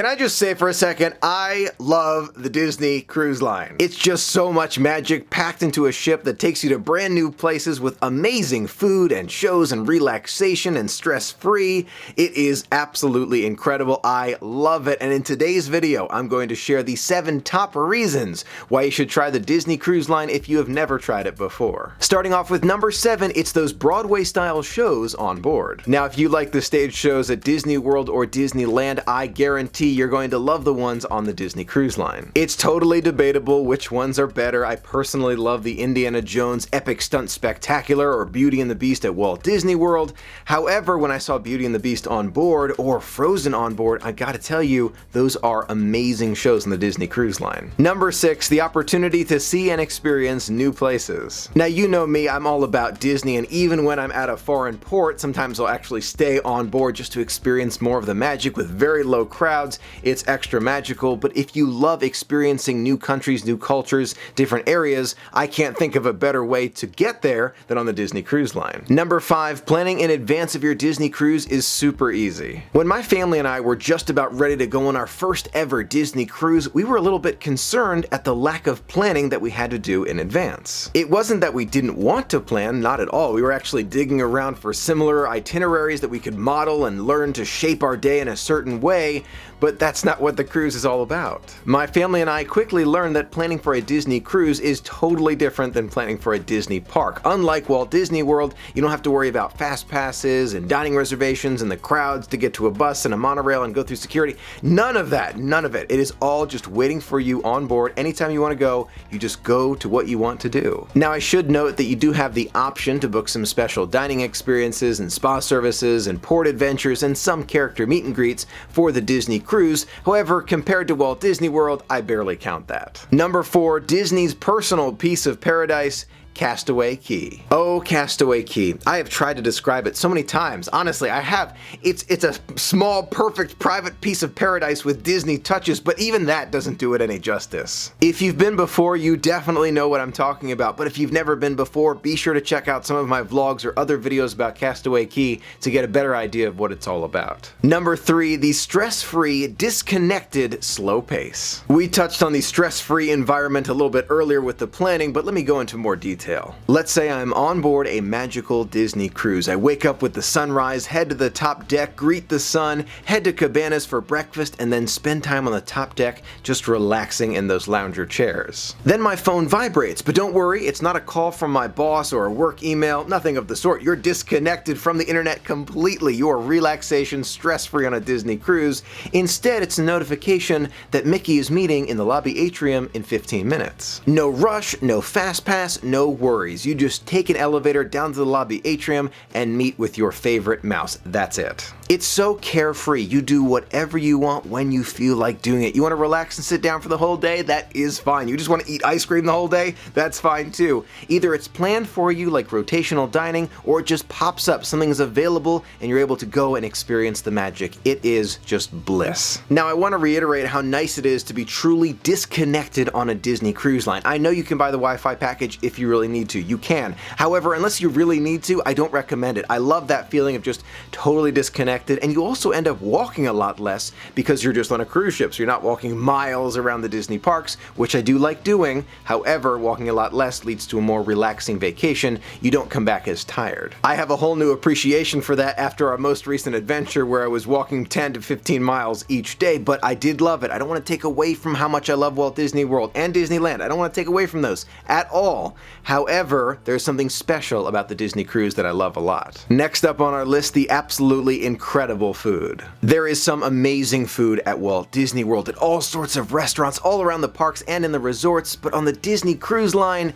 Can I just say for a second, I love the Disney Cruise Line. It's just so much magic packed into a ship that takes you to brand new places with amazing food and shows and relaxation and stress-free. It is absolutely incredible. I love it. And in today's video, I'm going to share the 7 top reasons why you should try the Disney Cruise Line if you have never tried it before. Starting off with number 7, it's those Broadway-style shows on board. Now, if you like the stage shows at Disney World or Disneyland, I guarantee you're going to love the ones on the Disney Cruise Line. It's totally debatable which ones are better. I personally love the Indiana Jones Epic Stunt Spectacular or Beauty and the Beast at Walt Disney World. However, when I saw Beauty and the Beast on board or Frozen on board, I gotta tell you, those are amazing shows on the Disney Cruise Line. Number 6, the opportunity to see and experience new places. Now, you know me, I'm all about Disney, and even when I'm at a foreign port, sometimes I'll actually stay on board just to experience more of the magic with very low crowds. It's extra magical, but if you love experiencing new countries, new cultures, different areas, I can't think of a better way to get there than on the Disney Cruise Line. Number 5, planning in advance of your Disney cruise is super easy. When my family and I were just about ready to go on our first ever Disney cruise, we were a little bit concerned at the lack of planning that we had to do in advance. It wasn't that we didn't want to plan, not at all. We were actually digging around for similar itineraries that we could model and learn to shape our day in a certain way, but that's not what the cruise is all about. My family and I quickly learned that planning for a Disney cruise is totally different than planning for a Disney park. Unlike Walt Disney World, you don't have to worry about fast passes and dining reservations and the crowds to get to a bus and a monorail and go through security. None of that, none of it. It is all just waiting for you on board. Anytime you want to go, you just go to what you want to do. Now, I should note that you do have the option to book some special dining experiences and spa services and port adventures and some character meet and greets for the Disney cruise. However, compared to Walt Disney World, I barely count that. Number 4, Disney's personal piece of paradise, Castaway Cay. Oh, Castaway Cay. I have tried to describe it so many times. Honestly, I have. It's a small, perfect, private piece of paradise with Disney touches, but even that doesn't do it any justice. If you've been before, you definitely know what I'm talking about, but if you've never been before, be sure to check out some of my vlogs or other videos about Castaway Cay to get a better idea of what it's all about. Number 3, the stress-free, disconnected, slow pace. We touched on the stress-free environment a little bit earlier with the planning, but let me go into more detail. Let's say I'm on board a magical Disney cruise. I wake up with the sunrise, head to the top deck, greet the sun, head to cabanas for breakfast, and then spend time on the top deck just relaxing in those lounger chairs. Then my phone vibrates, but don't worry, it's not a call from my boss or a work email, nothing of the sort. You're disconnected from the internet completely. Your relaxation, stress-free on a Disney cruise. Instead, it's a notification that Mickey is meeting in the lobby atrium in 15 minutes. No rush, no fast pass, no worries. You just take an elevator down to the lobby atrium and meet with your favorite mouse. That's it. It's so carefree. You do whatever you want when you feel like doing it. You want to relax and sit down for the whole day? That is fine. You just want to eat ice cream the whole day? That's fine too. Either it's planned for you like rotational dining, or it just pops up. Something's available and you're able to go and experience the magic. It is just bliss. Now, I want to reiterate how nice it is to be truly disconnected on a Disney cruise line. I know you can buy the Wi-Fi package if you really need to. You can. However, unless you really need to, I don't recommend it. I love that feeling of just totally disconnected, and you also end up walking a lot less because you're just on a cruise ship, so you're not walking miles around the Disney parks, which I do like doing. However, walking a lot less leads to a more relaxing vacation. You don't come back as tired. I have a whole new appreciation for that after our most recent adventure where I was walking 10 to 15 miles each day, but I did love it. I don't want to take away from how much I love Walt Disney World and Disneyland. I don't want to take away from those at all. However, there's something special about the Disney cruise that I love a lot. Next up on our list, the absolutely incredible food. There is some amazing food at Walt Disney World at all sorts of restaurants all around the parks and in the resorts, but on the Disney Cruise Line,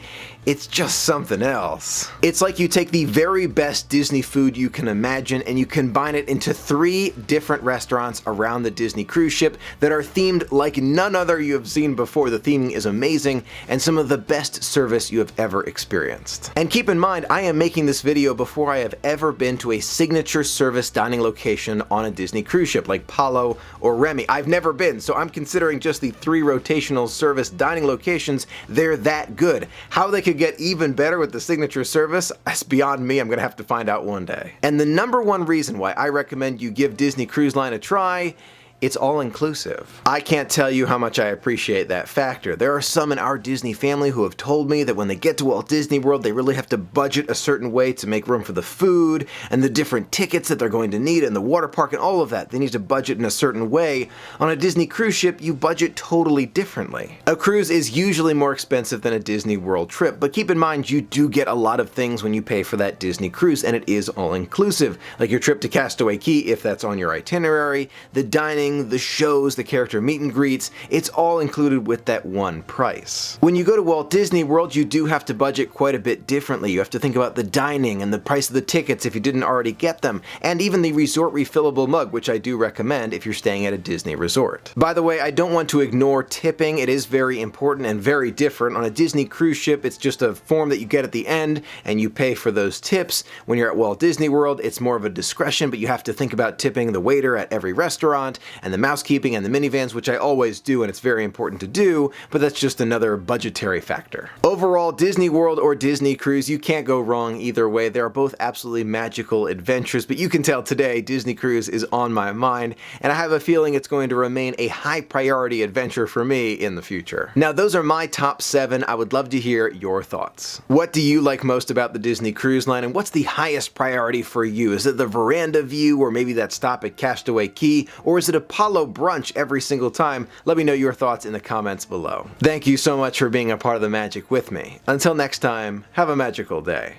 it's just something else. It's like you take the very best Disney food you can imagine and you combine it into 3 different restaurants around the Disney cruise ship that are themed like none other you have seen before. The theming is amazing and some of the best service you have ever experienced. And keep in mind, I am making this video before I have ever been to a signature service dining location on a Disney cruise ship like Palo or Remy. I've never been, so I'm considering just the 3 rotational service dining locations. They're that good. How they could get even better with the signature service, that's beyond me. I'm gonna have to find out one day. And the number 1 reason why I recommend you give Disney Cruise Line a try it's all inclusive. I can't tell you how much I appreciate that factor. There are some in our Disney family who have told me that when they get to Walt Disney World, they really have to budget a certain way to make room for the food and the different tickets that they're going to need and the water park and all of that. They need to budget in a certain way. On a Disney cruise ship, you budget totally differently. A cruise is usually more expensive than a Disney World trip, but keep in mind you do get a lot of things when you pay for that Disney cruise, and it is all inclusive, like your trip to Castaway Cay if that's on your itinerary, the dining, the shows, the character meet and greets. It's all included with that one price. When you go to Walt Disney World, you do have to budget quite a bit differently. You have to think about the dining and the price of the tickets if you didn't already get them, and even the resort refillable mug, which I do recommend if you're staying at a Disney resort. By the way, I don't want to ignore tipping. It is very important and very different. On a Disney cruise ship, it's just a form that you get at the end and you pay for those tips. When you're at Walt Disney World, it's more of a discretion, but you have to think about tipping the waiter at every restaurant and the mousekeeping and the minivans, which I always do, and it's very important to do, but that's just another budgetary factor. Overall, Disney World or Disney Cruise, you can't go wrong either way. They are both absolutely magical adventures, but you can tell today Disney Cruise is on my mind, and I have a feeling it's going to remain a high priority adventure for me in the future. Now, those are my top 7. I would love to hear your thoughts. What do you like most about the Disney Cruise Line, and what's the highest priority for you? Is it the veranda view, or maybe that stop at Castaway Cay, or is it Apollo brunch every single time? Let me know your thoughts in the comments below. Thank you so much for being a part of the magic with me. Until next time, have a magical day.